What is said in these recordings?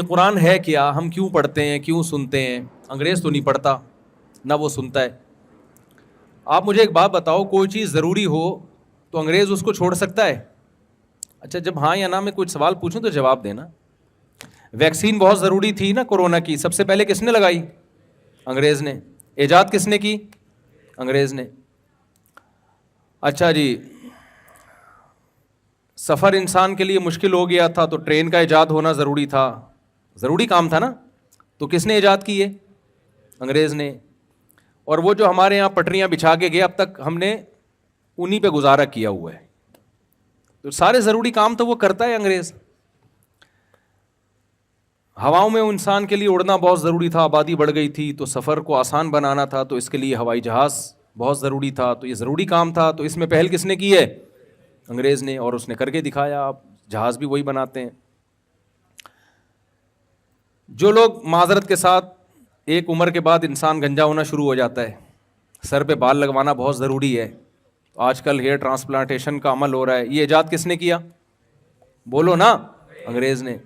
قرآن ہے کیا, ہم کیوں پڑھتے ہیں, کیوں سنتے ہیں؟ انگریز تو نہیں پڑھتا نہ وہ سنتا ہے. آپ مجھے ایک بات بتاؤ, کوئی چیز ضروری ہو تو انگریز اس کو چھوڑ سکتا ہے؟ اچھا جب ہاں یا نہ میں کچھ سوال پوچھوں تو جواب دینا. ویکسین بہت ضروری تھی نا کورونا کی, سب سے پہلے کس نے لگائی؟ انگریز نے. ایجاد کس نے کی؟ انگریز نے. اچھا جی, سفر انسان کے لیے مشکل ہو گیا تھا تو ٹرین کا ایجاد ہونا ضروری تھا, ضروری کام تھا نا, تو کس نے ایجاد کی ہے؟ انگریز نے. اور وہ جو ہمارے یہاں پٹریاں بچھا کے گئے اب تک ہم نے انہی پہ گزارا کیا ہوا ہے. تو سارے ضروری کام تو وہ کرتا ہے انگریز. ہواؤں میں انسان کے لیے اڑنا بہت ضروری تھا, آبادی بڑھ گئی تھی تو سفر کو آسان بنانا تھا, تو اس کے لیے ہوائی جہاز بہت ضروری تھا, تو یہ ضروری کام تھا. تو اس میں پہل کس نے کی ہے؟ انگریز نے, اور اس نے کر کے دکھایا. آپ جہاز بھی وہی بناتے ہیں. جو لوگ معذرت کے ساتھ, ایک عمر کے بعد انسان گنجا ہونا شروع ہو جاتا ہے, سر پہ بال لگوانا بہت ضروری ہے. آج کل ہیئر ٹرانسپلانٹیشن کا عمل ہو رہا ہے, یہ ایجاد کس نے کیا؟ بولو نا, انگریز نے.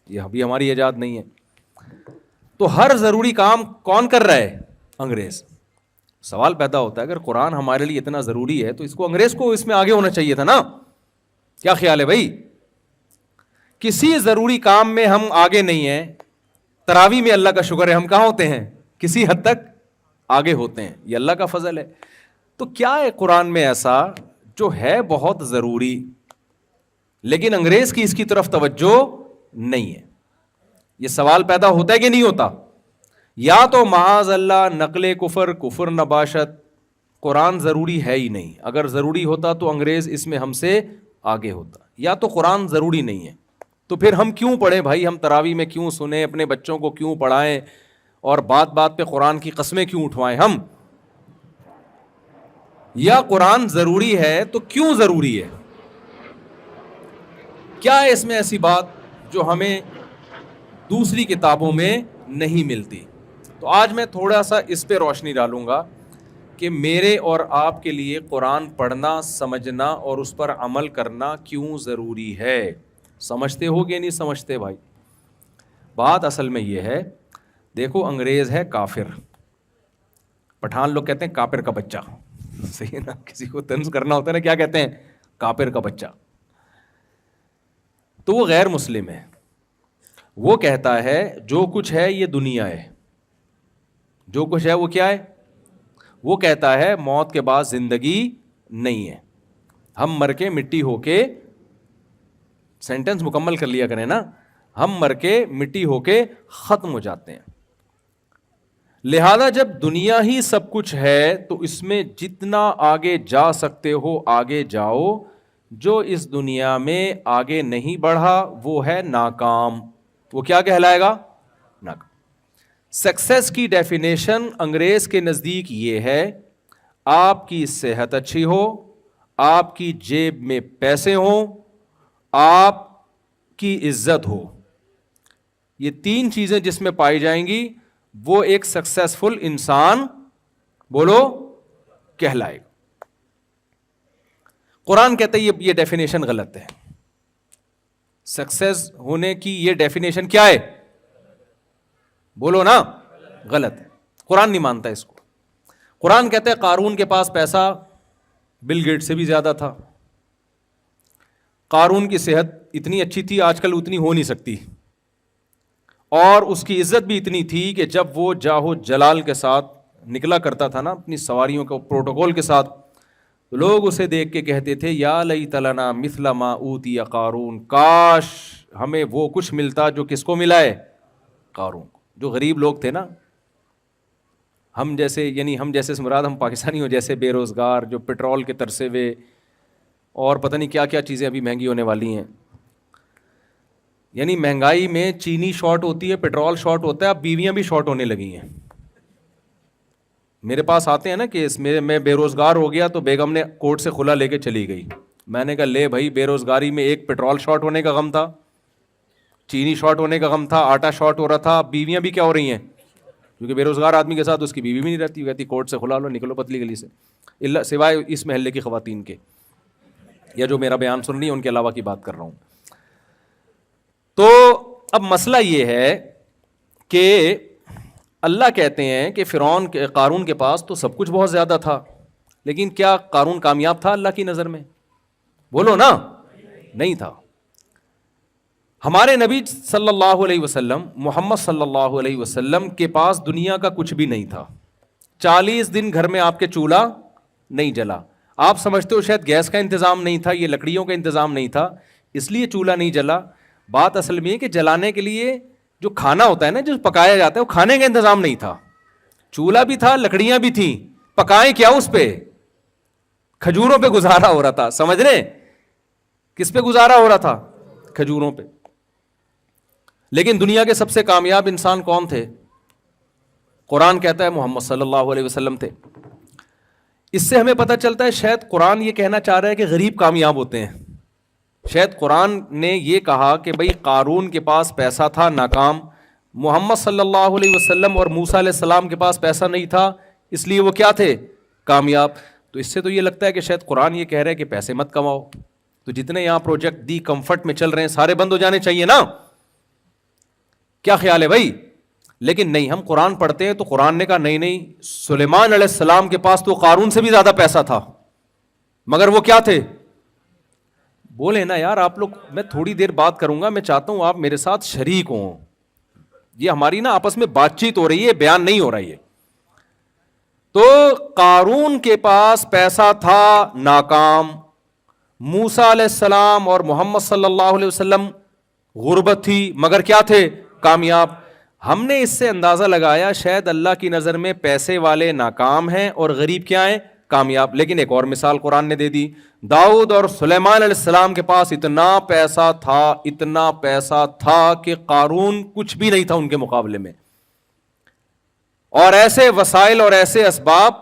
یہ ابھی ہماری ایجاد نہیں ہے. تو ہر ضروری کام کون کر رہا ہے؟ انگریز. سوال پیدا ہوتا ہے اگر قرآن ہمارے لیے اتنا ضروری ہے تو اس کو انگریز کو اس میں آگے ہونا چاہیے تھا نا. کیا خیال ہے بھائی؟ کسی ضروری کام میں ہم آگے نہیں ہیں. تراویح میں اللہ کا شکر ہے ہم کہاں ہوتے ہیں؟ کسی حد تک آگے ہوتے ہیں, یہ اللہ کا فضل ہے. تو کیا ہے قرآن میں ایسا جو ہے بہت ضروری لیکن انگریز کی اس کی طرف توجہ نہیں ہے؟ یہ سوال پیدا ہوتا ہے کہ نہیں ہوتا؟ یا تو معاذ اللہ نقل کفر نباشت, قرآن ضروری ہے ہی نہیں. اگر ضروری ہوتا تو انگریز اس میں ہم سے آگے ہوتا. یا تو قرآن ضروری نہیں ہے تو پھر ہم کیوں پڑھیں بھائی, ہم تراویح میں کیوں سنیں, اپنے بچوں کو کیوں پڑھائیں, اور بات بات پہ قرآن کی قسمیں کیوں اٹھوائیں ہم؟ یا قرآن ضروری ہے تو کیوں ضروری ہے؟ کیا ہے اس میں ایسی بات جو ہمیں دوسری کتابوں میں نہیں ملتی؟ تو آج میں تھوڑا سا اس پہ روشنی ڈالوں گا کہ میرے اور آپ کے لیے قرآن پڑھنا, سمجھنا اور اس پر عمل کرنا کیوں ضروری ہے. سمجھتے ہو کہ نہیں سمجھتے بھائی؟ بات اصل میں یہ ہے, دیکھو انگریز ہے کافر, پٹھان لوگ کہتے ہیں کافر کا بچہ, صحیح ہے نا, کسی کو طنز کرنا ہوتا ہے نا, کیا کہتے ہیں؟ کافر کا بچہ. تو وہ غیر مسلم ہے, وہ کہتا ہے جو کچھ ہے یہ دنیا ہے, جو کچھ ہے وہ کیا ہے؟ وہ کہتا ہے موت کے بعد زندگی نہیں ہے, ہم مر کے مٹی ہو کے, سینٹنس مکمل کر لیا کریں نا, ہم مر کے مٹی ہو کے ختم ہو جاتے ہیں. لہذا جب دنیا ہی سب کچھ ہے تو اس میں جتنا آگے جا سکتے ہو آگے جاؤ. جو اس دنیا میں آگے نہیں بڑھا وہ ہے ناکام. وہ کیا کہلائے گا؟ ناکام. سکسیس کی ڈیفینیشن انگریز کے نزدیک یہ ہے, آپ کی صحت اچھی ہو, آپ کی جیب میں پیسے ہوں, آپ کی عزت ہو. یہ تین چیزیں جس میں پائی جائیں گی وہ ایک سکسیسفل انسان, بولو, کہلائے گا. قرآن کہتا ہے یہ ڈیفینیشن غلط ہے. سکسیس ہونے کی یہ ڈیفینیشن کیا ہے؟ بولو نا, غلط ہے. قرآن نہیں مانتا اس کو. قرآن کہتا ہے قارون کے پاس پیسہ بل گیٹ سے بھی زیادہ تھا. قارون کی صحت اتنی اچھی تھی, آج کل اتنی ہو نہیں سکتی, اور اس کی عزت بھی اتنی تھی کہ جب وہ جاہو جلال کے ساتھ نکلا کرتا تھا نا اپنی سواریوں کے پروٹوکول کے ساتھ, تو لوگ اسے دیکھ کے کہتے تھے یا لیت لنا مثل ما اوتی قارون, کاش ہمیں وہ کچھ ملتا جو کس کو ملا ہے؟ قارون کو. جو غریب لوگ تھے نا, ہم جیسے, یعنی ہم جیسے سے مراد ہم پاکستانی ہو, جیسے بے روزگار جو پیٹرول کے ترسے ہوئے اور پتہ نہیں کیا کیا چیزیں ابھی مہنگی ہونے والی ہیں. یعنی مہنگائی میں چینی شارٹ ہوتی ہے, پیٹرول شارٹ ہوتا ہے, اب بیویاں بھی شارٹ ہونے لگی ہیں. میرے پاس آتے ہیں نا کہ میں بے روزگار ہو گیا تو بیگم نے کورٹ سے خلا لے کے چلی گئی. میں نے کہا لے بھائی, بے روزگاری میں ایک پیٹرول شارٹ ہونے کا غم تھا, چینی شارٹ ہونے کا غم تھا, آٹا شارٹ ہو رہا تھا, بیویاں بھی کیا ہو رہی ہیں, کیونکہ بے روزگار آدمی کے ساتھ اس کی بیوی بھی نہیں رہتی. وہ کہتی کورٹ سے خلا لو, نکلو پتلی گلی سے, سوائے اس محلے کی خواتین کے, یا جو میرا بیان سن رہی ہے ان کے علاوہ کی بات کر رہا ہوں. تو اب مسئلہ یہ ہے کہ اللہ کہتے ہیں کہ فرعون کے قارون کے پاس تو سب کچھ بہت زیادہ تھا، لیکن کیا قارون کامیاب تھا اللہ کی نظر میں؟ بولو نا، نہیں تھا۔ ہمارے نبی صلی اللہ علیہ وسلم، محمد صلی اللہ علیہ وسلم کے پاس دنیا کا کچھ بھی نہیں تھا۔ 40 دن گھر میں آپ کے چولہا نہیں جلا۔ آپ سمجھتے ہو شاید گیس کا انتظام نہیں تھا، یہ لکڑیوں کا انتظام نہیں تھا اس لیے چولہا نہیں جلا۔ بات اصل میں ہے کہ جلانے کے لیے جو کھانا ہوتا ہے نا، جو پکایا جاتا ہے، وہ کھانے کا انتظام نہیں تھا۔ چولہا بھی تھا، لکڑیاں بھی تھیں، پکائیں کیا اس پہ؟ کھجوروں پہ گزارا ہو رہا تھا، سمجھ رہے؟ کس پہ گزارا ہو رہا تھا؟ کھجوروں پہ۔ لیکن دنیا کے سب سے کامیاب انسان کون تھے؟ قرآن کہتا ہے محمد صلی اللہ علیہ وسلم تھے۔ اس سے ہمیں پتہ چلتا ہے شاید قرآن یہ کہنا چاہ رہا ہے کہ غریب کامیاب ہوتے ہیں۔ شاید قرآن نے یہ کہا کہ بھئی قارون کے پاس پیسہ تھا، ناکام۔ محمد صلی اللہ علیہ وسلم اور موسیٰ علیہ السلام کے پاس پیسہ نہیں تھا، اس لیے وہ کیا تھے؟ کامیاب۔ تو اس سے تو یہ لگتا ہے کہ شاید قرآن یہ کہہ رہا ہے کہ پیسے مت کماؤ، تو جتنے یہاں پروجیکٹ دی کمفرٹ میں چل رہے ہیں سارے بند ہو جانے چاہیے نا۔ کیا خیال ہے بھائی؟ لیکن نہیں، ہم قرآن پڑھتے ہیں تو قرآن نے کہا نہیں، سلیمان علیہ السلام کے پاس تو قارون سے بھی زیادہ پیسہ تھا، مگر وہ کیا تھے؟ بولے نا یار آپ لوگ، میں تھوڑی دیر بات کروں گا، میں چاہتا ہوں آپ میرے ساتھ شریک ہوں، یہ ہماری نا آپس میں بات چیت ہو رہی ہے، بیان نہیں ہو رہا ہے۔ تو قارون کے پاس پیسہ تھا، ناکام۔ موسیٰ علیہ السلام اور محمد صلی اللہ علیہ وسلم غربت تھی، مگر کیا تھے؟ کامیاب۔ ہم نے اس سے اندازہ لگایا شاید اللہ کی نظر میں پیسے والے ناکام ہیں اور غریب کیا ہیں؟ کامیاب۔ لیکن ایک اور مثال قرآن نے دے دی، داؤد اور سلیمان علیہ السلام کے پاس اتنا پیسہ تھا کہ قارون کچھ بھی نہیں تھا ان کے مقابلے میں، اور ایسے وسائل اور ایسے اسباب۔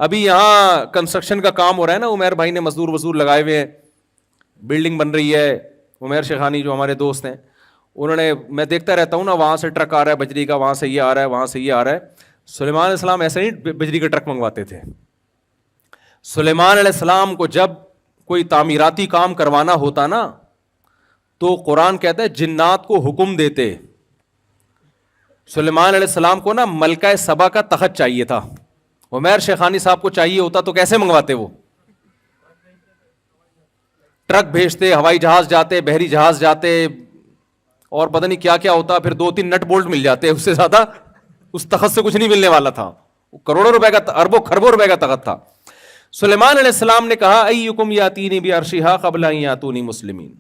ابھی یہاں کنسٹرکشن کا کام ہو رہا ہے نا، عمیر بھائی نے مزدور لگائے ہوئے ہیں، بلڈنگ بن رہی ہے۔ عمیر شیخانی جو ہمارے دوست ہیں، انہوں نے، میں دیکھتا رہتا ہوں نا، وہاں سے ٹرک آ رہا ہے بجری کا، وہاں سے یہ آ رہا ہے، وہاں سے یہ آ رہا ہے۔ سلیمان علیہ السلام ایسے نہیں بجری کا ٹرک منگواتے تھے۔ سلیمان علیہ السلام کو جب کوئی تعمیراتی کام کروانا ہوتا نا، تو قرآن کہتا ہے جنات کو حکم دیتے۔ سلیمان علیہ السلام کو نا ملکہ سبا کا تخت چاہیے تھا، عمیر شیخانی صاحب کو چاہیے ہوتا تو کیسے منگواتے؟ وہ ٹرک بھیجتے، ہوائی جہاز جاتے، بحری جہاز جاتے، اور پتہ نہیں کیا کیا ہوتا، پھر 2-3 نٹ بولٹ مل جاتے، اس سے زیادہ اس تخت سے کچھ نہیں ملنے والا تھا۔ کروڑوں روپے کا، اربوں خربوں روپے کا تخت تھا۔ سلیمان علیہ السلام نے کہا ایکم یاتینی بعرشھا قبل ان یاتونی مسلمین۔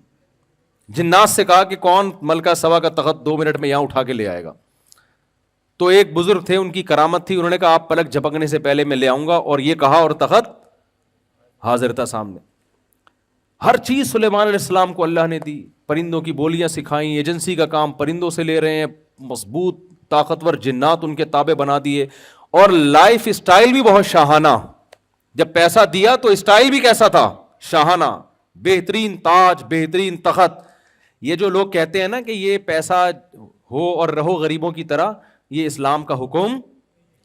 جنات سے کہا کہ کون ملکہ سبا کا تخت 2 منٹ میں یہاں اٹھا کے لے آئے گا؟ تو ایک بزرگ تھے، ان کی کرامت تھی، انہوں نے کہا آپ پلک جھپکنے سے پہلے میں لے آؤں گا، اور یہ کہا اور تخت حاضر تھا سامنے۔ ہر چیز سلیمان علیہ السلام کو اللہ نے دی، پرندوں کی بولیاں سکھائیں، ایجنسی کا کام پرندوں سے لے رہے ہیں، مضبوط طاقتور جنات ان کے تابع بنا دیے، اور لائف اسٹائل بھی بہت شاہانہ۔ جب پیسہ دیا تو اسٹائل بھی کیسا تھا؟ شاہانہ، بہترین تاج، بہترین تخت۔ یہ جو لوگ کہتے ہیں نا کہ یہ پیسہ ہو اور رہو غریبوں کی طرح، یہ اسلام کا حکم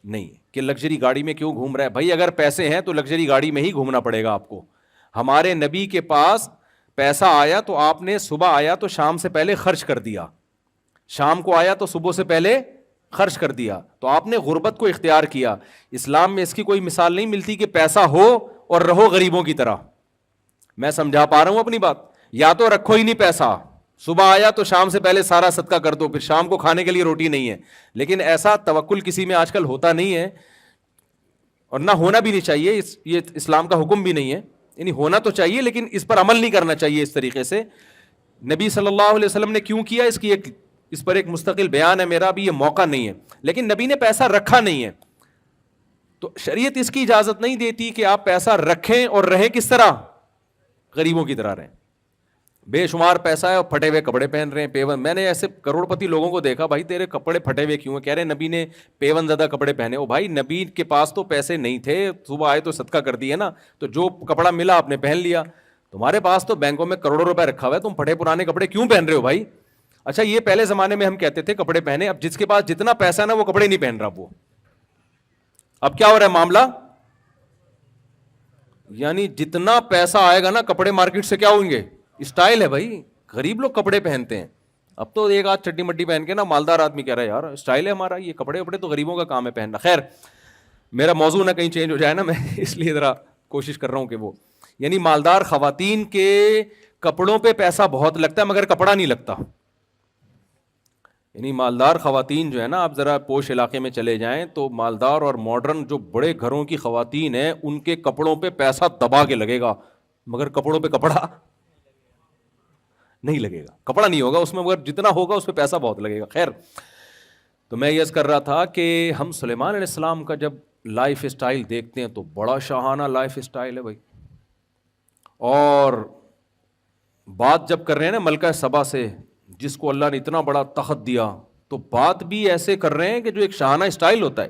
نہیں ہے کہ لگژری گاڑی میں کیوں گھوم رہا ہے بھائی۔ اگر پیسے ہیں تو لگژری گاڑی میں ہی گھومنا پڑے گا آپ کو۔ ہمارے نبی کے پاس پیسہ آیا تو آپ نے صبح آیا تو شام سے پہلے خرچ کر دیا، شام کو آیا تو صبح سے پہلے خرچ کر دیا، تو آپ نے غربت کو اختیار کیا۔ اسلام میں اس کی کوئی مثال نہیں ملتی کہ پیسہ ہو اور رہو غریبوں کی طرح۔ میں سمجھا پا رہا ہوں اپنی بات؟ یا تو رکھو ہی نہیں پیسہ، صبح آیا تو شام سے پہلے سارا صدقہ کر دو، پھر شام کو کھانے کے لیے روٹی نہیں ہے۔ لیکن ایسا توکل کسی میں آج کل ہوتا نہیں ہے، اور نہ ہونا بھی نہیں چاہیے، یہ اسلام کا حکم بھی نہیں ہے۔ یعنی ہونا تو چاہیے لیکن اس پر عمل نہیں کرنا چاہیے اس طریقے سے۔ نبی صلی اللہ علیہ وسلم نے کیوں کیا، اس پر ایک مستقل بیان ہے میرا، ابھی یہ موقع نہیں ہے۔ لیکن نبی نے پیسہ رکھا نہیں ہے، تو شریعت اس کی اجازت نہیں دیتی کہ آپ پیسہ رکھیں اور رہیں کس طرح؟ غریبوں کی طرح رہیں۔ بے شمار پیسہ ہے اور پھٹے ہوئے کپڑے پہن رہے ہیں، پیون۔ میں نے ایسے کروڑ پتی لوگوں کو دیکھا، بھائی تیرے کپڑے پھٹے ہوئے کیوں ہیں؟ کہہ رہے نبی نے پیون زدہ کپڑے پہنے۔ او بھائی نبی کے پاس تو پیسے نہیں تھے، صبح آئے تو صدقہ کر دیے نا، تو جو کپڑا ملا آپ نے پہن لیا۔ تمہارے پاس تو بینکوں میں کروڑوں روپے رکھا ہوا ہے، تم پھٹے پرانے کپڑے کیوں پہن رہے ہو بھائی؟ اچھا یہ پہلے زمانے میں ہم کہتے تھے کپڑے پہنے، اب جس کے پاس جتنا پیسہ نا وہ کپڑے نہیں پہن رہا۔ وہ اب کیا ہو رہا ہے معاملہ؟ یعنی جتنا پیسہ آئے گا نا کپڑے مارکیٹ سے کیا ہوئیں گے؟ اسٹائل ہے بھائی، غریب لوگ کپڑے پہنتے ہیں۔ اب تو ایک آدھ چڈی مڈی پہن کے نا مالدار آدمی کہہ رہا ہے یار اسٹائل ہے ہمارا, یہ کپڑے وپڑے تو غریبوں کا کام ہے پہننا. خیر میرا موضوع نہ کہیں چینج ہو جائے نا, میں اس لیے ذرا کوشش کر رہا ہوں کہ وہ یعنی مالدار خواتین کے کپڑوں پہ پیسہ بہت لگتا ہے مگر کپڑا نہیں لگتا. یعنی مالدار خواتین جو ہے نا, آپ ذرا پوش علاقے میں چلے جائیں تو مالدار اور ماڈرن جو بڑے گھروں کی خواتین ہیں ان کے کپڑوں پہ پیسہ دبا کے لگے گا مگر کپڑوں پہ کپڑا نہیں لگے گا, کپڑا نہیں ہوگا اس میں مگر جتنا ہوگا اس پہ پیسہ بہت لگے گا. خیر تو میں یہ کر رہا تھا کہ ہم سلیمان علیہ السلام کا جب لائف اسٹائل دیکھتے ہیں تو بڑا شاہانہ لائف اسٹائل ہے بھائی. اور بات جب کر رہے ہیں نا ملکہ سبا سے جس کو اللہ نے اتنا بڑا تخت دیا, تو بات بھی ایسے کر رہے ہیں کہ جو ایک شاہانہ اسٹائل ہوتا ہے.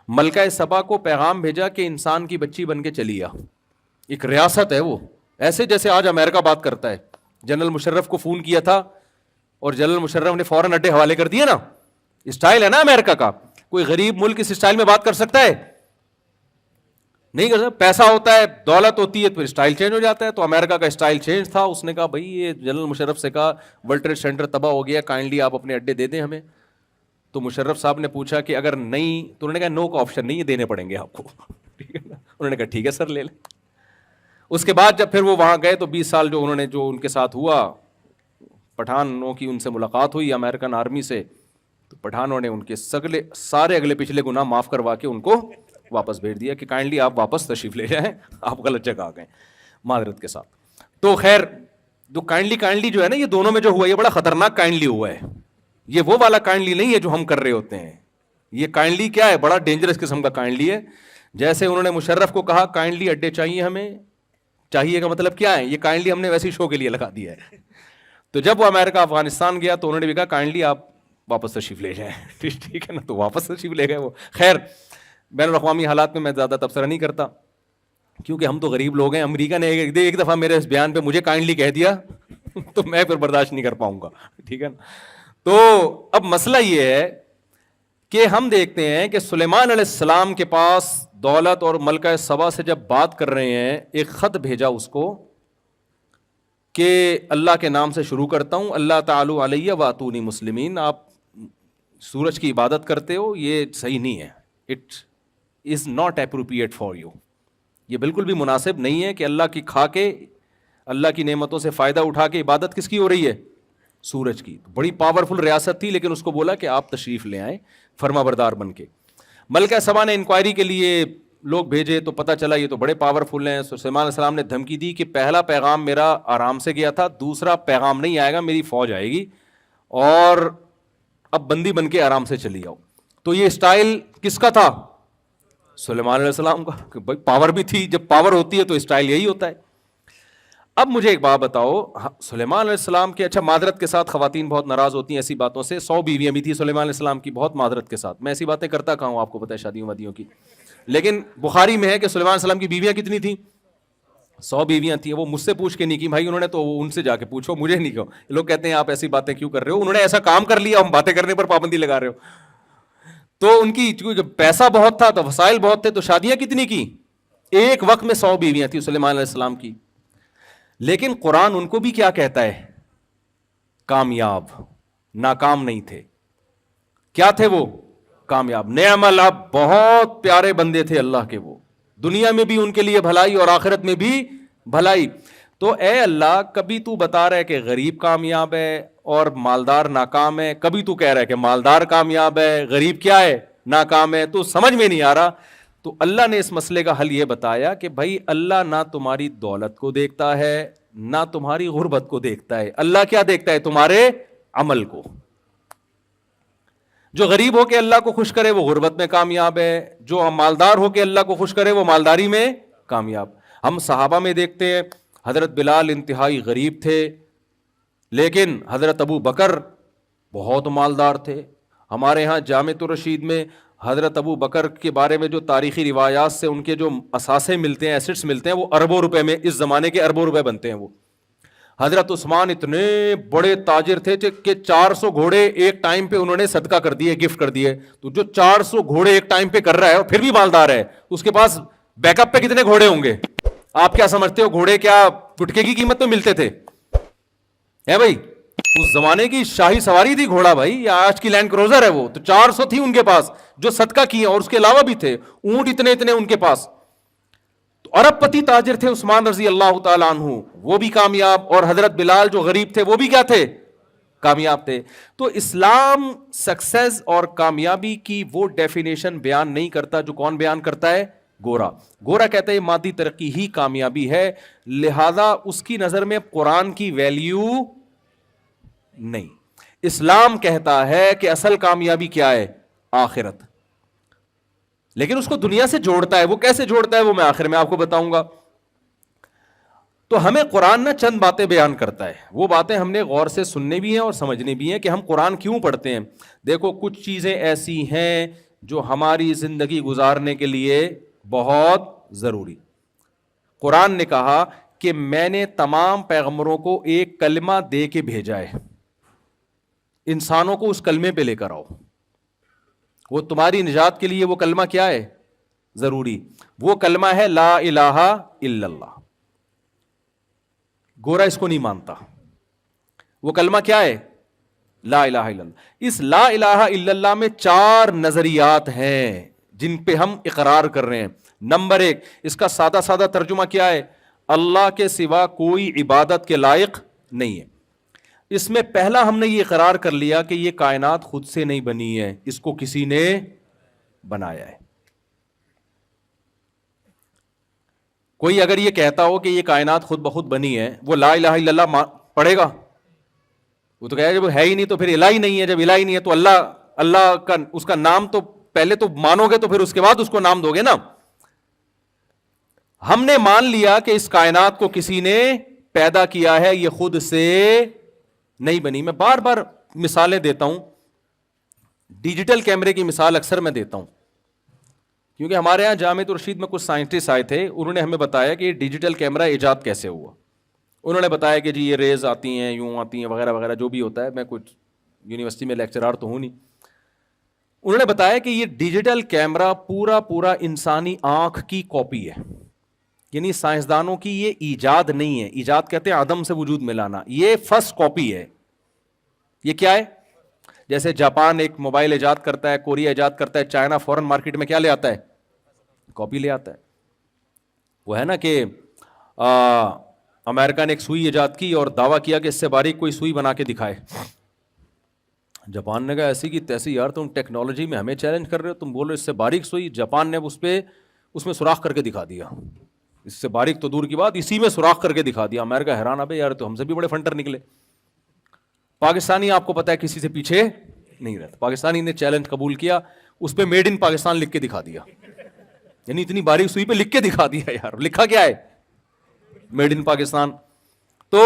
ملکہ سبا کو پیغام بھیجا کہ انسان کی بچی بن کے چلی آ, ایک ریاست ہے وہ, ایسے جیسے آج امریکہ بات کرتا ہے. جنرل مشرف کو فون کیا تھا اور جنرل مشرف نے فوراً اڈے حوالے کر دیے نا, اسٹائل ہے نا امریکہ کا. کوئی غریب ملک اس اسٹائل میں بات کر سکتا ہے؟ نہیں کر سکتا. پیسہ ہوتا ہے, دولت ہوتی ہے, تو اسٹائل چینج ہو جاتا ہے. تو امریکہ کا اسٹائل چینج تھا, اس نے کہا بھائی یہ جنرل مشرف سے کہا ورلڈ ٹریڈ سینٹر تباہ ہو گیا, کائنڈلی آپ اپنے اڈے دے دیں ہمیں. تو مشرف صاحب نے پوچھا کہ اگر نہیں, تو انہوں نے کہا نو کا آپشن نہیں, یہ دینے پڑیں گے آپ کو. ٹھیک ہے نا, انہوں نے کہا ٹھیک ہے سر لے لیں. اس کے بعد جب پھر وہ وہاں گئے تو 20 سال جو انہوں نے جو ان کے ساتھ ہوا, پٹھانوں کی ان سے ملاقات ہوئی امریکن آرمی سے, تو پٹھانوں نے ان کے سارے اگلے پچھلے گناہ معاف کروا کے ان کو واپس بھیج دیا کہ کائنڈلی آپ واپس تشریف لے جائیں, آپ غلط جگہ آ گئے معذرت کے ساتھ. تو خیر جو کائنڈلی جو ہے نا, یہ دونوں میں جو ہوا یہ بڑا خطرناک کائنڈلی ہوا ہے. یہ وہ والا کائنڈلی نہیں ہے جو ہم کر رہے ہوتے ہیں. یہ کائنڈلی کیا ہے, بڑا ڈینجرس قسم کا کائنڈلی ہے. جیسے انہوں نے مشرف کو کہا کائنڈلی اڈے چاہیے ہمیں, چاہیے کا مطلب کیا ہے, یہ کائنڈلی ہم نے ویسے شو کے لیے لگا دیا ہے. تو جب وہ امریکہ افغانستان گیا تو انہوں نے بھی کہا کائنڈلی آپ واپس تشریف لے جائیں. ٹھیک ہے نا, تو واپس تشریف لے گئے وہ. خیر بین الاقوامی حالات میں زیادہ تبصرہ نہیں کرتا کیونکہ ہم تو غریب لوگ ہیں. امریکہ نے ایک دفعہ میرے اس بیان پہ مجھے کائنڈلی کہہ دیا تو میں پھر برداشت نہیں کر پاؤں گا. ٹھیک ہے نا. تو اب مسئلہ یہ ہے کہ ہم دیکھتے ہیں کہ سلیمان علیہ السلام کے پاس دولت اور ملکہ سبا سے جب بات کر رہے ہیں, ایک خط بھیجا اس کو کہ اللہ کے نام سے شروع کرتا ہوں, اللہ تعالی علیہ واتونی مسلمین. آپ سورج کی عبادت کرتے ہو, یہ صحیح نہیں ہے. It is not appropriate for you. یہ بالکل بھی مناسب نہیں ہے کہ اللہ کی کھا کے, اللہ کی نعمتوں سے فائدہ اٹھا کے عبادت کس کی ہو رہی ہے, سورج کی. بڑی پاورفل ریاست تھی لیکن اس کو بولا کہ آپ تشریف لے آئیں فرما بردار بن کے. ملکہ سبا نے انکوائری کے لیے لوگ بھیجے تو پتہ چلا یہ تو بڑے پاورفل ہیں. سلیمان علیہ السلام نے دھمکی دی کہ پہلا پیغام میرا آرام سے گیا تھا, دوسرا پیغام نہیں آئے گا, میری فوج آئے گی اور اب بندی بن کے آرام سے چلی آؤ. تو یہ اسٹائل کس کا تھا, سلیمان علیہ السلام کا. کہ بھائی پاور بھی تھی, جب پاور ہوتی ہے تو اسٹائل یہی ہوتا ہے. اب مجھے ایک بات بتاؤ, سلیمان علیہ السلام کے, اچھا معذرت کے ساتھ خواتین بہت ناراض ہوتی ہیں ایسی باتوں سے, 100 بیویاں بھی تھی سلیمان علیہ السلام کی, بہت معذرت کے ساتھ. میں ایسی باتیں کرتا کہاں ہوں, آپ کو پتہ ہے شادیوں وادیوں کی. لیکن بخاری میں ہے کہ سلیمان علیہ السلام کی بیویاں کتنی تھیں, 100 بیویاں تھیں. وہ مجھ سے پوچھ کے نہیں کی بھائی انہوں نے, تو ان سے جا کے پوچھو, مجھے نہیں کہو. لوگ کہتے ہیں آپ ایسی باتیں کیوں کر رہے ہو, انہوں نے ایسا کام کر لیا, ہم باتیں کرنے پر پابندی لگا رہے ہو. تو ان کی پیسہ بہت تھا تو وسائل بہت تھے, تو شادیاں کتنی کی, ایک وقت میں 100 بیویاں تھیں سلیمان علیہ السلام کی. لیکن قرآن ان کو بھی کیا کہتا ہے, کامیاب, ناکام نہیں تھے. کیا تھے وہ, کامیاب. نعم العبد, بہت پیارے بندے تھے اللہ کے وہ, دنیا میں بھی ان کے لیے بھلائی اور آخرت میں بھی بھلائی. تو اے اللہ, کبھی تو بتا رہا ہے کہ غریب کامیاب ہے اور مالدار ناکام ہے, کبھی تو کہہ رہا ہے کہ مالدار کامیاب ہے, غریب کیا ہے, ناکام ہے. تو سمجھ میں نہیں آ رہا. تو اللہ نے اس مسئلے کا حل یہ بتایا کہ بھائی اللہ نہ تمہاری دولت کو دیکھتا ہے نہ تمہاری غربت کو دیکھتا ہے. اللہ کیا دیکھتا ہے, تمہارے عمل کو. جو غریب ہو کے اللہ کو خوش کرے وہ غربت میں کامیاب ہے, جو مالدار ہو کے اللہ کو خوش کرے وہ مالداری میں کامیاب. ہم صحابہ میں دیکھتے ہیں, حضرت بلال انتہائی غریب تھے لیکن حضرت ابو بکر بہت مالدار تھے. ہمارے ہاں جامع الرشید میں حضرت ابو بکر کے بارے میں جو تاریخی روایات سے ان کے جو اثاثے ملتے ہیں, ایسٹس ملتے ہیں, وہ اربوں روپے میں, اس زمانے کے اربوں روپے بنتے ہیں وہ. حضرت عثمان اتنے بڑے تاجر تھے کہ 400 گھوڑے ایک ٹائم پہ انہوں نے صدقہ کر دیے, گفٹ کر دیے. تو جو 400 گھوڑے ایک ٹائم پہ کر رہا ہے اور پھر بھی مالدار ہے, اس کے پاس بیک اپ پہ کتنے گھوڑے ہوں گے؟ آپ کیا سمجھتے ہو, گھوڑے کیا گٹکے کی قیمت میں ملتے تھے؟ ہے بھائی, اس زمانے کی شاہی سواری تھی گھوڑا بھائی، یا آج کی لینڈ کروزر ہے وہ تو 400 تھی ان کے پاس جو صدقہ کیے، اور اس کے علاوہ بھی تھے اونٹ اتنے اتنے ان کے پاس. تو ارب پتی تاجر تھے عثمان رضی اللہ تعالیٰ عنہ، وہ بھی کامیاب، اور حضرت بلال جو غریب تھے وہ بھی کیا تھے؟ کامیاب تھے. تو اسلام سکسیس اور کامیابی کی وہ ڈیفینیشن بیان نہیں کرتا جو کون بیان کرتا ہے؟ گورا. گورا کہتا ہے مادی ترقی ہی کامیابی ہے، لہذا اس کی نظر میں قرآن کی ویلیو نہیں. اسلام کہتا ہے کہ اصل کامیابی کیا ہے؟ آخرت. لیکن اس کو دنیا سے جوڑتا ہے. وہ کیسے جوڑتا ہے وہ میں آخر میں آپ کو بتاؤں گا. تو ہمیں قرآن نہ چند باتیں بیان کرتا ہے، وہ باتیں ہم نے غور سے سننے بھی ہیں اور سمجھنے بھی ہیں کہ ہم قرآن کیوں پڑھتے ہیں. دیکھو کچھ چیزیں ایسی ہیں جو ہماری زندگی گزارنے کے لیے بہت ضروری. قرآن نے کہا کہ میں نے تمام پیغمبروں کو ایک کلمہ دے کے بھیجا ہے، انسانوں کو اس کلمے پہ لے کر آؤ. وہ تمہاری نجات کے لیے وہ کلمہ کیا ہے؟ ضروری. وہ کلمہ ہے لا الہ الا اللہ. گورا اس کو نہیں مانتا. وہ کلمہ کیا ہے؟ لا الہ الا اللہ. اس لا الہ الا اللہ میں 4 نظریات ہیں جن پہ ہم اقرار کر رہے ہیں. نمبر 1، اس کا سادہ سادہ ترجمہ کیا ہے؟ اللہ کے سوا کوئی عبادت کے لائق نہیں ہے. اس میں پہلا ہم نے یہ اقرار کر لیا کہ یہ کائنات خود سے نہیں بنی ہے، اس کو کسی نے بنایا ہے. کوئی اگر یہ کہتا ہو کہ یہ کائنات خود بخود بنی ہے، وہ لا الہ الا اللہ پڑھے گا؟ وہ تو کہے گا جب ہے ہی نہیں تو پھر الہ ہی نہیں ہے. جب الہ ہی نہیں ہے تو اللہ کا اس کا نام تو پہلے تو مانو گے تو پھر اس کے بعد اس کو نام دو گے نا. ہم نے مان لیا کہ اس کائنات کو کسی نے پیدا کیا ہے، یہ خود سے نہیں بنی. میں بار بار مثالیں دیتا ہوں. ڈیجیٹل کیمرے کی مثال اکثر میں دیتا ہوں کیونکہ ہمارے ہاں جامعہ الرشید میں کچھ سائنٹسٹ آئے تھے، انہوں نے ہمیں بتایا کہ یہ ڈیجیٹل کیمرہ ایجاد کیسے ہوا. انہوں نے بتایا کہ جی یہ ریز آتی ہیں، یوں آتی ہیں، وغیرہ وغیرہ جو بھی ہوتا ہے. میں کچھ یونیورسٹی میں لیکچرار تو ہوں نہیں. انہوں نے بتایا کہ یہ ڈیجیٹل کیمرہ پورا انسانی آنکھ کی کاپی ہے. یعنی سائنسدانوں کی یہ ایجاد نہیں ہے. ایجاد کہتے ہیں عدم سے وجود میں لانا. یہ فرسٹ کاپی ہے. یہ کیا ہے؟ جیسے جاپان ایک موبائل ایجاد کرتا ہے، کوریا ایجاد کرتا ہے، چائنا فورن مارکیٹ میں کیا لے آتا ہے؟ کاپی لے آتا ہے. وہ ہے نا کہ امریکہ نے ایک سوئی ایجاد کی اور دعویٰ کیا کہ اس سے باریک کوئی سوئی بنا کے دکھائے. جاپان نے کہا ایسی کی تیسی، یار تم ٹیکنالوجی میں ہمیں چیلنج کر رہے ہو، تم بولو اس سے باریک سوئی. جاپان نے اس میں سوراخ کر کے دکھا دیا. اس سے باریک تو دور کی بات، اسی میں سوراخ کر کے دکھا دیا. امریکہ حیران، ابے یار تو ہم سے بھی بڑے فنٹر نکلے. پاکستانی آپ کو پتا ہے کسی سے پیچھے نہیں رہتا. پاکستانی نے چیلنج قبول کیا، اس پہ میڈ ان پاکستان لکھ کے دکھا دیا. یعنی اتنی باریک سوئی پہ لکھ کے دکھا دیا. یار لکھا کیا ہے؟ Made in Pakistan. تو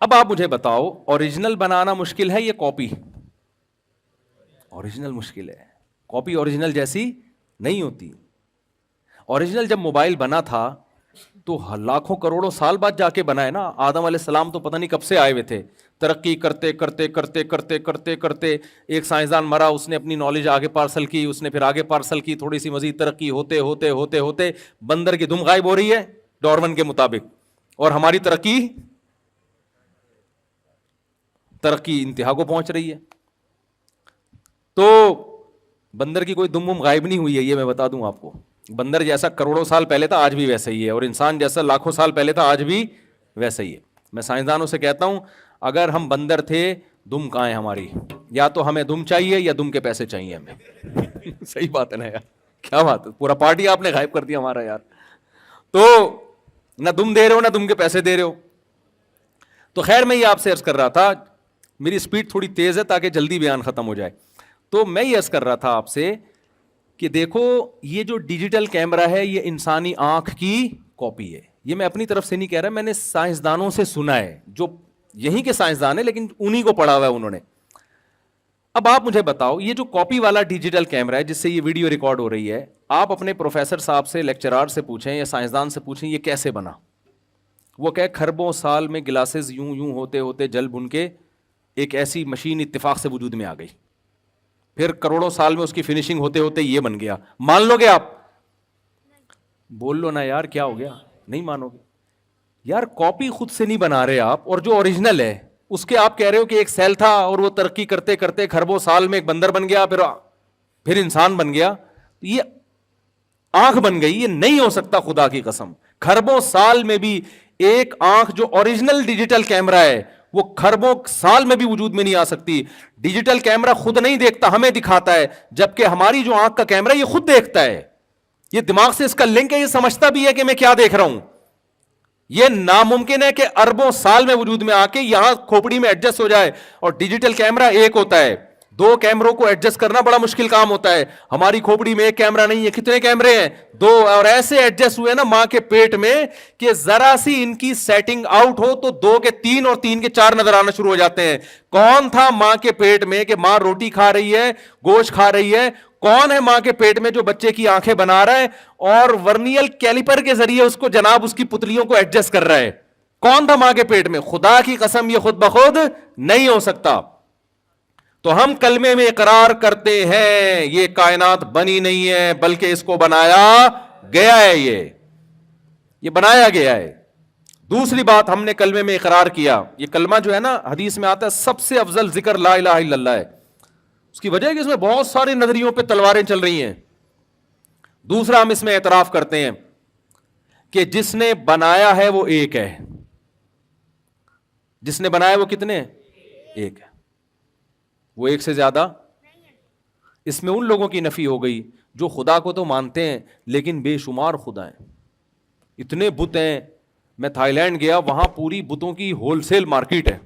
اب آپ مجھے بتاؤ، اوریجنل بنانا مشکل ہے یا کاپی؟ اوریجنل مشکل ہے. کاپی اوریجنل جیسی نہیں ہوتی. اوریجنل جب موبائل بنا تھا تو لاکھوں کروڑوں سال بعد جا کے بنا ہے نا. آدم علیہ السلام تو پتہ نہیں کب سے آئے ہوئے تھے. ترقی کرتے کرتے کرتے کرتے کرتے کرتے ایک سائنسدان مرا، اس نے اپنی نالج آگے پارسل کی، اس نے پھر آگے پارسل کی، تھوڑی سی مزید ترقی ہوتے ہوتے ہوتے ہوتے بندر کی دم غائب ہو رہی ہے ڈارون کے مطابق، اور ہماری ترقی انتہا کو پہنچ رہی ہے. تو بندر کی کوئی دم غائب نہیں ہوئی ہے، یہ میں بتا دوں آپ کو. بندر جیسا کروڑوں سال پہلے تھا آج بھی ویسا ہی ہے، اور انسان جیسا لاکھوں سال پہلے تھا آج بھی ویسا ہی ہے. میں سائنسدانوں سے کہتا ہوں اگر ہم بندر تھے، دم کہاں ہے ہماری؟ یا تو ہمیں دم چاہیے یا دم کے پیسے چاہیے ہمیں. صحیح بات ہے نا یار، کیا بات ہے، پورا پارٹی آپ نے غائب کر دیا ہمارا یار. تو نہ دم دے رہے ہو نہ دم کے پیسے دے رہے ہو. تو خیر میں یہ آپ سے عرض کر رہا تھا، میری سپیڈ تھوڑی تیز ہے تاکہ جلدی بیان ختم ہو جائے. تو میں یہ عرض کر رہا تھا آپ سے کہ دیکھو یہ جو ڈیجیٹل کیمرہ ہے یہ انسانی آنکھ کی کاپی ہے. یہ میں اپنی طرف سے نہیں کہہ رہا، میں نے سائنسدانوں سے سنا ہے جو یہیں کے سائنسدان ہیں لیکن انہی کو پڑھا ہوا ہے انہوں نے. اب آپ مجھے بتاؤ یہ جو کاپی والا ڈیجیٹل کیمرہ ہے جس سے یہ ویڈیو ریکارڈ ہو رہی ہے، آپ اپنے پروفیسر صاحب سے، لیکچرار سے پوچھیں یا سائنسدان سے پوچھیں یہ کیسے بنا. وہ کہ خربوں سال میں گلاسز یوں ہوتے ہوتے جل بن کے ایک ایسی مشین اتفاق سے وجود میں آ گئی، پھر کروڑوں سال میں اس کی فنیشنگ ہوتے ہوتے یہ بن گیا. مان لو گے آپ؟ بول لو نا یار، کیا ہو گیا؟ نہیں مانو گے یار. کاپی خود سے نہیں بنا رہے آپ، اور جو اوریجنل ہے اس کے آپ کہہ رہے ہو کہ ایک سیل تھا اور وہ ترقی کرتے کرتے خربوں سال میں ایک بندر بن گیا, پھر انسان بن گیا, یہ آنکھ بن گئی. یہ نہیں ہو سکتا خدا کی قسم. خربوں سال میں بھی ایک آنکھ جو اوریجنل ڈیجیٹل کیمرہ ہے وہ خربوں سال میں بھی وجود میں نہیں آ سکتی. ڈیجیٹل کیمرہ خود نہیں دیکھتا, ہمیں دکھاتا ہے, جبکہ ہماری جو آنکھ کا کیمرہ یہ خود دیکھتا ہے. یہ دماغ سے اس کا لنک ہے, یہ سمجھتا بھی ہے کہ میں کیا دیکھ رہا ہوں. یہ ناممکن ہے کہ اربوں سال میں وجود میں آ کے یہاں کھوپڑی میں ایڈجسٹ ہو جائے. اور ڈیجیٹل کیمرہ ایک ہوتا ہے, دو کیمروں کو ایڈجسٹ کرنا بڑا مشکل کام ہوتا ہے. ہماری کھوپڑی میں ایک کیمرہ نہیں ہے, کتنے کیمرے ہیں؟ دو. اور ایسے ایڈجسٹ ہوئے نا ماں کے پیٹ میں کہ ذرا سی ان کی سیٹنگ آؤٹ ہو تو 2 کے 3 اور 3 کے 4 نظر آنا شروع ہو جاتے ہیں. کون تھا ماں کے پیٹ میں کہ ماں روٹی کھا رہی ہے, گوشت کھا رہی ہے؟ کون ہے ماں کے پیٹ میں جو بچے کی آنکھیں بنا رہا ہے اور ورنیل کیلیپر کے ذریعے اس کو جناب اس کی پتلیوں کو ایڈجسٹ کر رہا ہے؟ کون تھا ماں کے پیٹ میں؟ خدا کی قسم یہ خود بخود نہیں ہو سکتا. تو ہم کلمے میں اقرار کرتے ہیں یہ کائنات بنی نہیں ہے بلکہ اس کو بنایا گیا ہے. یہ بنایا گیا ہے. دوسری بات ہم نے کلمے میں اقرار کیا, یہ کلمہ جو ہے نا حدیث میں آتا ہے سب سے افضل ذکر لا الہ الا اللہ ہے. اس کی وجہ ہے کہ اس میں بہت سارے نظریوں پہ تلواریں چل رہی ہیں. دوسرا ہم اس میں اعتراف کرتے ہیں کہ جس نے بنایا ہے وہ ایک ہے. جس نے بنایا وہ کتنے؟ ایک ہے. وہ ایک سے زیادہ. اس میں ان لوگوں کی نفی ہو گئی جو خدا کو تو مانتے ہیں لیکن بے شمار خدا ہیں, اتنے بت ہیں. میں تھائی لینڈ گیا, وہاں پوری بتوں کی ہول سیل مارکیٹ ہے,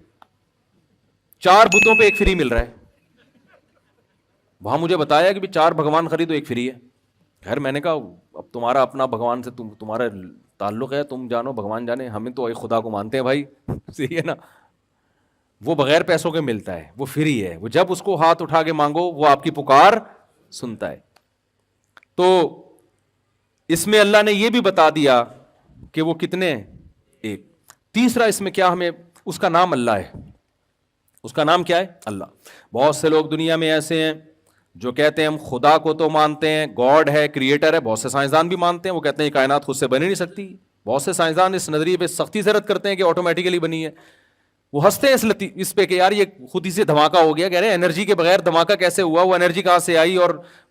4 بتوں پہ ایک فری مل رہا ہے. وہاں مجھے بتایا کہ 4 بھگوان خریدو ایک فری ہے. خیر میں نے کہا اب تمہارا اپنا بھگوان سے تمہارا تعلق ہے, تم جانو بھگوان جانے, ہمیں تو ایک خدا کو مانتے ہیں بھائی. صحیح ہے نا. وہ بغیر پیسوں کے ملتا ہے, وہ فری ہے, وہ جب اس کو ہاتھ اٹھا کے مانگو وہ آپ کی پکار سنتا ہے. تو اس میں اللہ نے یہ بھی بتا دیا کہ وہ کتنے؟ ایک. تیسرا اس میں کیا, ہمیں اس کا نام اللہ ہے. اس کا نام کیا ہے؟ اللہ. بہت سے لوگ دنیا میں ایسے ہیں جو کہتے ہیں ہم خدا کو تو مانتے ہیں, گاڈ ہے, کریٹر ہے. بہت سے سائنسدان بھی مانتے ہیں, وہ کہتے ہیں یہ کائنات خود سے بنی نہیں سکتی. بہت سے سائنسدان اس نظریے پہ سختی سے رد کرتے ہیں کہ آٹومیٹیکلی بنی ہے. وہ ہنستے ہیں اس پہ کہ یار یہ خود ہی سے دھماکہ ہو گیا. کہہ رہے ہیں انرجی کے بغیر دھماکہ کیسے ہوا؟ وہ انرجی کہاں سے آئی اور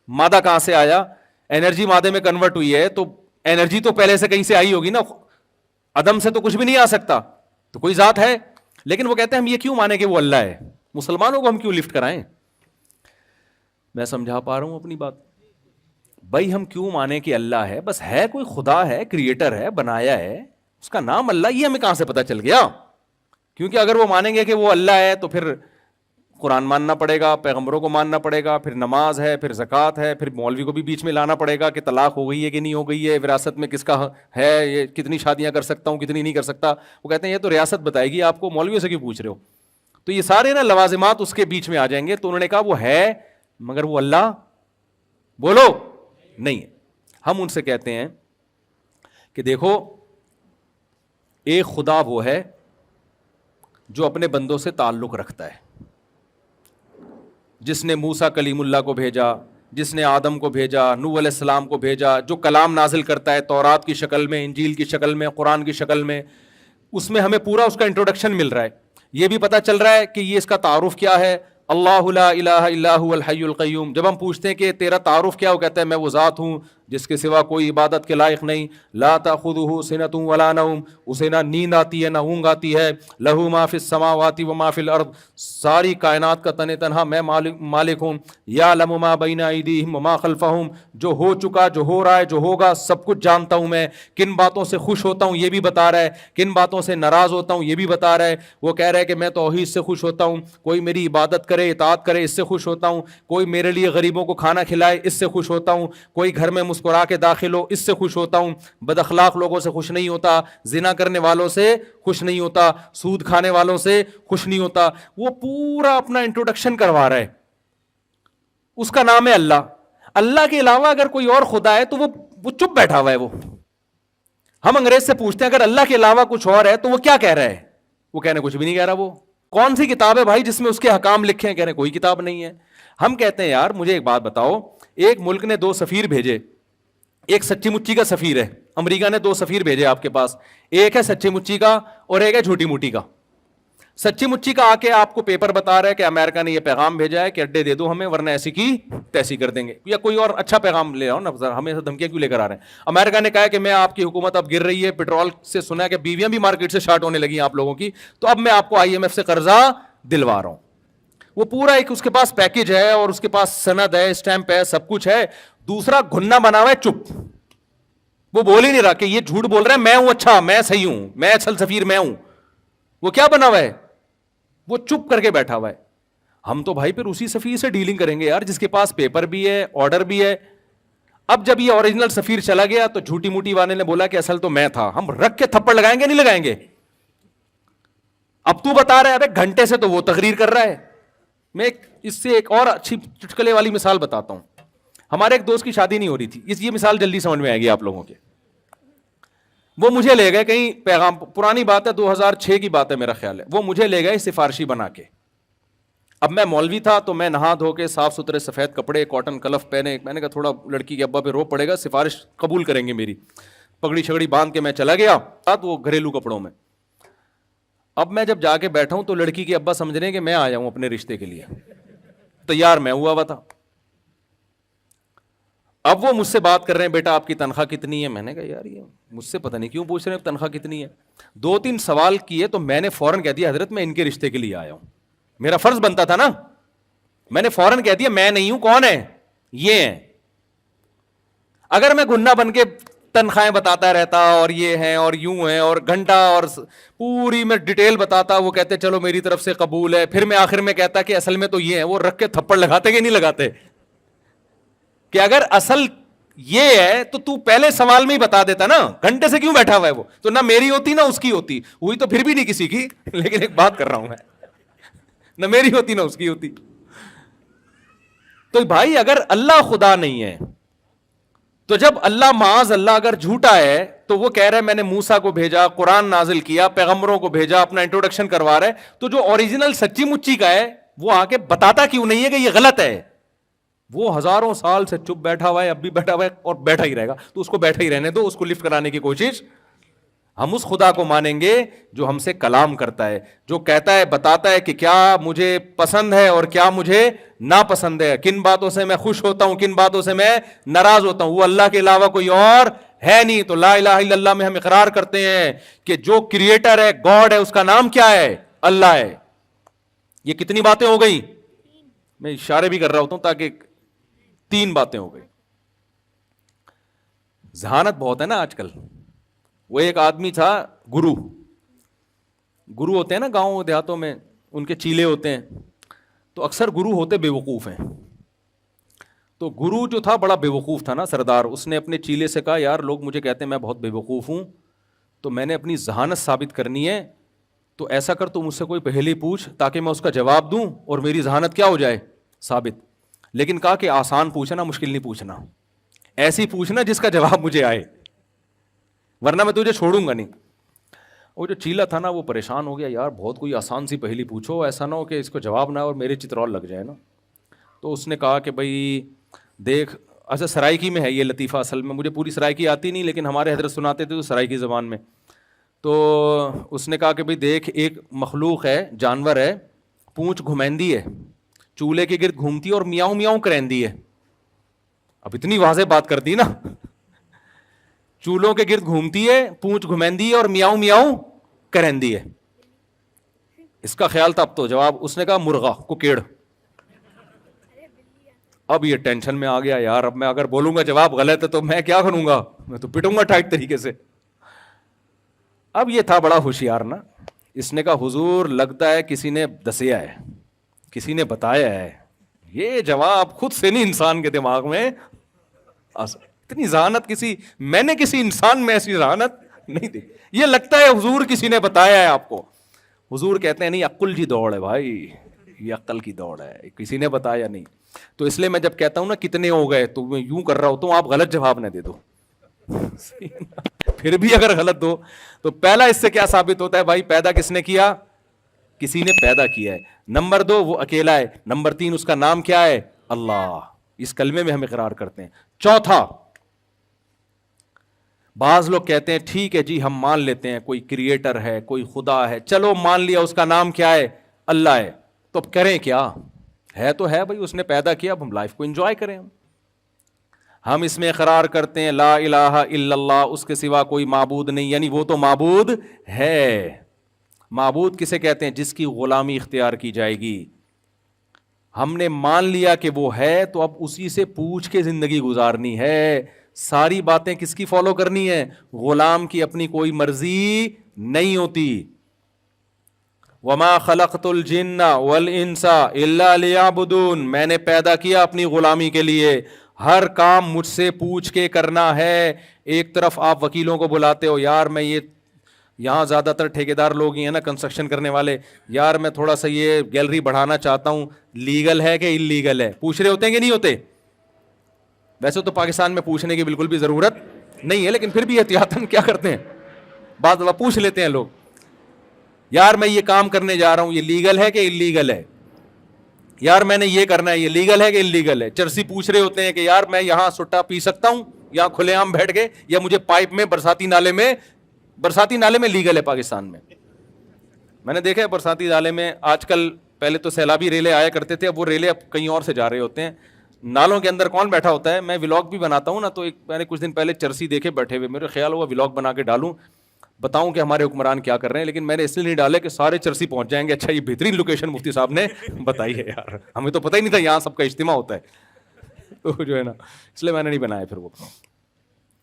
مادہ کہاں سے آیا؟ انرجی مادے میں کنورٹ ہوئی ہے تو انرجی تو پہلے سے کہیں سے آئی ہوگی نا, عدم سے تو کچھ بھی نہیں آ سکتا, تو کوئی ذات ہے. لیکن وہ کہتے ہیں ہم یہ کیوں مانیں کہ وہ اللہ ہے؟ مسلمانوں کو ہم کیوں لفٹ کرائیں؟ میں سمجھا پا رہا ہوں اپنی بات. بھائی ہم کیوں مانیں کہ اللہ ہے؟ بس ہے, کوئی خدا ہے, کریٹر ہے, بنایا ہے, اس کا نام اللہ, یہ ہمیں کہاں سے پتا چل گیا؟ کیونکہ اگر وہ مانیں گے کہ وہ اللہ ہے تو پھر قرآن ماننا پڑے گا, پیغمبروں کو ماننا پڑے گا, پھر نماز ہے, پھر زکوٰۃ ہے, پھر مولوی کو بھی بیچ میں لانا پڑے گا کہ طلاق ہو گئی ہے کہ نہیں ہو گئی ہے, وراثت میں کس کا ہے, یہ کتنی شادیاں کر سکتا ہوں, کتنی نہیں کر سکتا. وہ کہتے ہیں یہ تو ریاست بتائے گی آپ کو, مولویوں سے کیوں پوچھ رہے ہو؟ تو یہ سارے نا لوازمات اس کے بیچ میں آ جائیں گے. تو انہوں نے کہا وہ ہے مگر وہ اللہ بولو نہیں ہے. ہم ان سے کہتے ہیں کہ دیکھو ایک خدا وہ ہے جو اپنے بندوں سے تعلق رکھتا ہے, جس نے موسیٰ کلیم اللہ کو بھیجا, جس نے آدم کو بھیجا, نوح علیہ السلام کو بھیجا, جو کلام نازل کرتا ہے تورات کی شکل میں, انجیل کی شکل میں, قرآن کی شکل میں. اس میں ہمیں پورا اس کا انٹروڈکشن مل رہا ہے. یہ بھی پتہ چل رہا ہے کہ یہ اس کا تعارف کیا ہے, اللہ لا الہ الا هو الحی القیوم. جب ہم پوچھتے ہیں کہ تیرا تعارف کیا, وہ کہتا ہے میں وہ ذات ہوں جس کے سوا کوئی عبادت کے لائق نہیں, لا تاخذہ سنۃ ولا نوم, اسے نہ نیند آتی ہے نہ اونگ آتی ہے, لہ ما فی السماوات و ما فی الارض, ساری کائنات کا تن تنہا میں مالک ہوں, یعلم ما بین ایدیہم وما خلفہم, جو ہو چکا, جو ہو رہا ہے, جو ہوگا, سب کچھ جانتا ہوں میں. کن باتوں سے خوش ہوتا ہوں یہ بھی بتا رہا ہے, کن باتوں سے ناراض ہوتا ہوں یہ بھی بتا رہا ہے. وہ کہہ رہا ہے کہ میں توحید سے خوش ہوتا ہوں, کوئی میری عبادت کرے, اطاعت کرے, اس سے خوش ہوتا ہوں, کوئی میرے لیے غریبوں کو کھانا کھلائے, اس سے خوش ہوتا ہوں, کوئی گھر میں مسکرا کے داخل ہو, اس سے خوش ہوتا ہوں, بد اخلاق لوگوں سے خوش نہیں ہوتا, زنا کرنے والوں سے خوش نہیں ہوتا, سود کھانے والوں سے خوش نہیں ہوتا. وہ پورا اپنا انٹروڈکشن کروا رہا ہے. اس کا نام ہے اللہ. اللہ کے علاوہ اگر کوئی اور خدا ہے تو وہ چپ بیٹھا ہوا ہے. ہم انگریز سے پوچھتے ہیں اگر اللہ کے علاوہ کچھ اور ہے تو وہ کیا کہہ رہا ہے؟ وہ کہنے کچھ بھی نہیں کہہ رہا. وہ کون سی کتاب ہے بھائی جس میں اس کے حکام لکھے ہیں؟ کہنے کوئی کتاب نہیں ہے. ہم کہتے ہیں یار مجھے ایک بات بتاؤ, ایک ملک نے 2 سفیر بھیجے, ایک سچی مچی کا سفیر ہے, امریکہ نے 2 سفیر بھیجے آپ کے پاس, ایک ہے سچی مچی کا اور ایک ہے جھوٹی موٹی کا. سچی مچی کا آ کے آپ کو پیپر بتا رہا ہے کہ امریکہ نے یہ پیغام بھیجا ہے کہ اڈے دے دو ہمیں ورنہ ایسی کی تیسی کر دیں گے, یا کوئی اور اچھا پیغام لے آؤ نا, ہمیں دھمکیاں کیوں لے کر آ رہے ہیں؟ امریکہ نے کہا ہے کہ میں آپ کی حکومت اب گر رہی ہے, پیٹرول سے سنا ہے کہ بیویاں بھی مارکیٹ سے شارٹ ہونے لگی ہیں آپ لوگوں کی, تو اب میں آپ کو IMF سے قرضہ دلوا رہا ہوں. وہ پورا ایک اس کے پاس پیکج ہے اور اس کے پاس سند ہے, اسٹیمپ ہے, سب کچھ ہے. دوسرا گھننا بنا ہوا ہے چپ, وہ بول ہی نہیں رہا کہ یہ جھوٹ بول رہا ہے, میں ہوں اچھا, میں صحیح ہوں, میں اصل سفیر میں ہوں. وہ کیا بنا ہوا ہے؟ وہ چپ کر کے بیٹھا ہوا ہے. ہم تو بھائی پھر اسی سفیر سے ڈیلنگ کریں گے یار جس کے پاس پیپر بھی ہے, آرڈر بھی ہے. اب جب یہ اوریجنل سفیر چلا گیا تو جھوٹی موٹی والے نے بولا کہ اصل تو میں تھا. ہم رکھ کے تھپڑ لگائیں گے نہیں لگائیں گے؟ اب تو بتا رہا ہے ابے گھنٹے سے تو وہ تقریر کر رہا ہے. میں اس سے ایک اور اچھی چٹکلے والی مثال بتاتا ہوں. ہمارے ایک دوست کی شادی نہیں ہو رہی تھی, یہ مثال جلدی سمجھ میں آئے گی آپ لوگوں کے. وہ مجھے لے گئے کہیں پیغام, پرانی بات ہے 2006 کی بات ہے میرا خیال ہے, وہ مجھے لے گئے سفارشی بنا کے. اب میں مولوی تھا تو میں نہا دھو کے صاف ستھرے سفید کپڑے کاٹن کلف پہنے, میں نے کہا تھوڑا لڑکی کے ابا پہ رو پڑے گا, سفارش قبول کریں گے میری. پگڑی چھگڑی باندھ کے میں چلا گیا وہ گھریلو کپڑوں میں. اب میں جب جا کے بیٹھا ہوں تو لڑکی کے ابا سمجھ رہے ہیں کہ میں آیا ہوں اپنے رشتے کے لیے, تیار میں ہوا تھا. اب وہ مجھ سے بات کر رہے ہیں, بیٹا آپ کی تنخواہ کتنی ہے؟ میں نے کہا یار یہ مجھ سے پتہ نہیں کیوں پوچھ رہے ہیں تنخواہ کتنی ہے. 2-3 سوال کیے تو میں نے فوراً کہہ دیا حضرت میں ان کے رشتے کے لیے آیا ہوں. میرا فرض بنتا تھا نا, میں نے فوراً کہہ دیا میں نہیں ہوں, کون ہے یہ ہیں. اگر میں گھننا بن کے تنخواہیں بتاتا رہتا اور یہ ہیں اور یوں ہیں اور گھنٹہ اور پوری میں ڈیٹیل بتاتا, وہ کہتے چلو میری طرف سے قبول ہے, پھر میں آخر میں کہتا کہ اصل میں تو یہ ہے, وہ رکھ کے تھپڑ لگاتے کہ نہیں لگاتے کہ اگر اصل یہ ہے تو پہلے سوال میں ہی بتا دیتا نا, گھنٹے سے کیوں بیٹھا ہوا ہے وہ, تو نہ میری ہوتی نہ اس کی ہوتی. ہوئی تو پھر بھی نہیں کسی کی, لیکن ایک بات کر رہا ہوں میں, نہ میری ہوتی نہ اس کی ہوتی. تو بھائی اگر اللہ خدا نہیں ہے تو جب اللہ معاذ اللہ اگر جھوٹا ہے تو وہ کہہ رہا ہے میں نے موسیٰ کو بھیجا, قرآن نازل کیا, پیغمبروں کو بھیجا, اپنا انٹروڈکشن کروا رہا ہے, تو جو اوریجنل سچی مچی کا ہے وہ آ کے بتاتا کیوں نہیں ہے کہ یہ غلط ہے؟ وہ ہزاروں سال سے چپ بیٹھا ہوا ہے, اب بھی بیٹھا ہوا ہے اور بیٹھا ہی رہے گا, تو اس کو بیٹھا ہی رہنے دو, اس کو لفٹ کرانے کی کوشش. ہم اس خدا کو مانیں گے جو ہم سے کلام کرتا ہے, جو کہتا ہے بتاتا ہے کہ کیا مجھے پسند ہے اور کیا مجھے ناپسند ہے, کن باتوں سے میں خوش ہوتا ہوں, کن باتوں سے میں ناراض ہوتا ہوں. وہ اللہ کے علاوہ کوئی اور ہے نہیں. تو لا الہ الا اللہ میں ہم اقرار کرتے ہیں کہ جو کریٹر ہے, گاڈ ہے, اس کا نام کیا ہے؟ اللہ ہے. یہ کتنی باتیں ہو گئی؟ میں اشارے بھی کر رہا ہوتا ہوں تاکہ 3 باتیں ہو گئی. ذہانت بہت ہے نا آج کل. وہ ایک آدمی تھا گرو ہوتے ہیں نا گاؤں دیہاتوں میں, ان کے چیلے ہوتے ہیں, تو اکثر گرو ہوتے بے وقوف ہیں. تو گرو جو تھا بڑا بے وقوف تھا نا سردار, اس نے اپنے چیلے سے کہا یار لوگ مجھے کہتے ہیں میں بہت بے وقوف ہوں, تو میں نے اپنی ذہانت ثابت کرنی ہے, تو ایسا کر تو مجھ سے کوئی پہلی پوچھ تاکہ میں اس کا جواب دوں اور میری ذہانت کیا ہو جائے؟ ثابت. لیکن کہا کہ آسان پوچھنا, مشکل نہیں پوچھنا, ایسی پوچھنا جس کا جواب مجھے آئے, ورنہ میں تجھے چھوڑوں گا نہیں. وہ جو چیلا تھا نا وہ پریشان ہو گیا, یار بہت کوئی آسان سی پہلی پوچھو, ایسا نہ ہو کہ اس کو جواب نہ اور میرے چترول لگ جائے نا. تو اس نے کہا کہ بھائی دیکھ, اچھا سرائکی میں ہے یہ لطیفہ, اصل میں مجھے پوری سرائکی آتی نہیں لیکن ہمارے حضرت سناتے تھے تو سرائکی زبان میں. تو اس نے کہا کہ بھائی دیکھ ایک مخلوق ہے, جانور ہے, پونچھ گھمیندی ہے, چولہے کے گرد گھومتی ہے اور میاؤں میاؤں کرندی ہے. اب اتنی واضح بات کر دی نا, چولہوں کے گرد گھومتی ہے, پونچھ گھمیندی ہے اور میاؤں میاؤں کرندی ہے. اس کا خیال تھا. اب تو جواب اس نے کہا مرغا ککیڑ. اب یہ ٹینشن میں آ گیا, یار اب میں اگر بولوں گا جواب غلط ہے تو میں کیا کروں گا, میں تو پٹوں گا ٹائٹ طریقے سے. اب یہ تھا بڑا ہوشیار نا, اس نے کہا حضور لگتا ہے کسی نے دسیا ہے, کسی نے بتایا ہے, یہ جواب خود سے نہیں انسان کے دماغ میں اتنی ذہانت میں نے کسی انسان میں ایسی ذہانت نہیں دی, یہ لگتا ہے حضور کسی نے بتایا ہے آپ کو. حضور کہتے ہیں نہیں, عقل کی دوڑ ہے بھائی, یہ عقل کی دوڑ ہے, کسی نے بتایا نہیں. تو اس لیے میں جب کہتا ہوں نا کتنے ہو گئے تو میں یوں کر رہا ہوتا ہوں, آپ غلط جواب نہ دے دو. پھر بھی اگر غلط دو تو پہلا اس سے کیا ثابت ہوتا ہے بھائی, پیدا کس نے کیا؟ کسی نے پیدا کیا ہے. نمبر 2 وہ اکیلا ہے. نمبر 3 اس کا نام کیا ہے؟ اللہ. اس کلمے میں ہم اقرار کرتے ہیں. چوتھا بعض لوگ کہتے ہیں ٹھیک ہے جی ہم مان لیتے ہیں کوئی کریٹر ہے, کوئی خدا ہے, چلو مان لیا, اس کا نام کیا ہے, اللہ ہے, تو اب کریں کیا؟ ہے تو ہے بھائی, اس نے پیدا کیا, اب ہم لائف کو انجوائے کریں. ہم اس میں اقرار کرتے ہیں لا الہ الا اللہ, اس کے سوا کوئی معبود نہیں, یعنی وہ تو معبود ہے. معبود کسے کہتے ہیں؟ جس کی غلامی اختیار کی جائے گی. ہم نے مان لیا کہ وہ ہے, تو اب اسی سے پوچھ کے زندگی گزارنی ہے. ساری باتیں کس کی فالو کرنی ہے؟ غلام کی, اپنی کوئی مرضی نہیں ہوتی. وما خلقت الجن والانس الا لیعبدون, میں نے پیدا کیا اپنی غلامی کے لیے, ہر کام مجھ سے پوچھ کے کرنا ہے. ایک طرف آپ وکیلوں کو بلاتے ہو, یار میں یہ, یہاں زیادہ تر ٹھیکیدار لوگ ہی ہیں نا کنسٹرکشن کرنے والے, یار میں تھوڑا سا یہ گیلری بڑھانا چاہتا ہوں, لیگل ہے کہ انلیگل ہے؟ پوچھ رہے ہوتے ہیں کہ نہیں ہوتے؟ ویسے تو پاکستان میں پوچھنے کی بالکل بھی ضرورت نہیں ہے, لیکن پھر بھی احتیاطاً کیا کرتے ہیں, بعض دفعہ پوچھ لیتے ہیں لوگ, یار میں یہ کام کرنے جا رہا ہوں, یہ لیگل ہے کہ انلیگل ہے؟ یار میں نے یہ کرنا ہے, یہ لیگل ہے کہ انلیگل ہے؟ چرسی پوچھ رہے ہوتے ہیں کہ یار میں یہاں سٹا پی سکتا ہوں یہاں کھلے عام بیٹھ کے, یا مجھے پائپ میں برساتی نالے میں لیگل ہے پاکستان میں؟ میں نے دیکھا ہے برساتی نالے میں آج کل, پہلے تو سیلابی ریلے آیا کرتے تھے, اب وہ ریلے اب کہیں اور سے جا رہے ہوتے ہیں. نالوں کے اندر کون بیٹھا ہوتا ہے؟ میں ولاگ بھی بناتا ہوں نا, تو ایک میں نے کچھ دن پہلے چرسی دیکھے بیٹھے ہوئے, میرے خیال ہوا ولاگ بنا کے ڈالوں, بتاؤں کہ ہمارے حکمران کیا کر رہے ہیں, لیکن میں نے اس لیے نہیں ڈالے کہ سارے چرسی پہنچ جائیں گے. اچھا یہ بہترین لوکیشن مفتی صاحب نے بتائی ہے یار, ہمیں تو پتہ ہی نہیں تھا یہاں سب کا اجتماع ہوتا ہے, تو جو ہے نا اس لیے میں نے نہیں بنایا پھر وہ.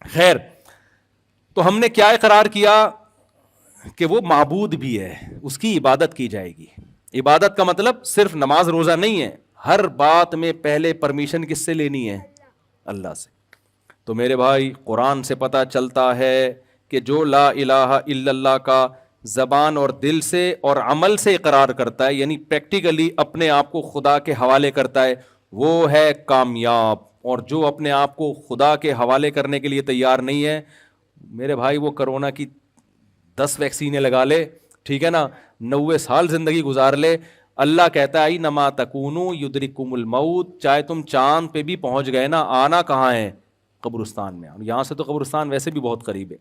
خیر, تو ہم نے کیا اقرار کیا کہ وہ معبود بھی ہے, اس کی عبادت کی جائے گی. عبادت کا مطلب صرف نماز روزہ نہیں ہے, ہر بات میں پہلے پرمیشن کس سے لینی ہے؟ اللہ سے. تو میرے بھائی قرآن سے پتہ چلتا ہے کہ جو لا الہ الا اللہ کا زبان اور دل سے اور عمل سے اقرار کرتا ہے, یعنی پریکٹیکلی اپنے آپ کو خدا کے حوالے کرتا ہے, وہ ہے کامیاب. اور جو اپنے آپ کو خدا کے حوالے کرنے کے لیے تیار نہیں ہے, میرے بھائی وہ کرونا کی 10 ویکسینیں لگا لے, ٹھیک ہے نا, 90 سال زندگی گزار لے, اللہ کہتا ہے نما تکونو یدرککم الموت, چاہے تم چاند پہ بھی پہنچ گئے نا, آنا کہاں ہے؟ قبرستان میں. یہاں سے تو قبرستان ویسے بھی بہت قریب ہے.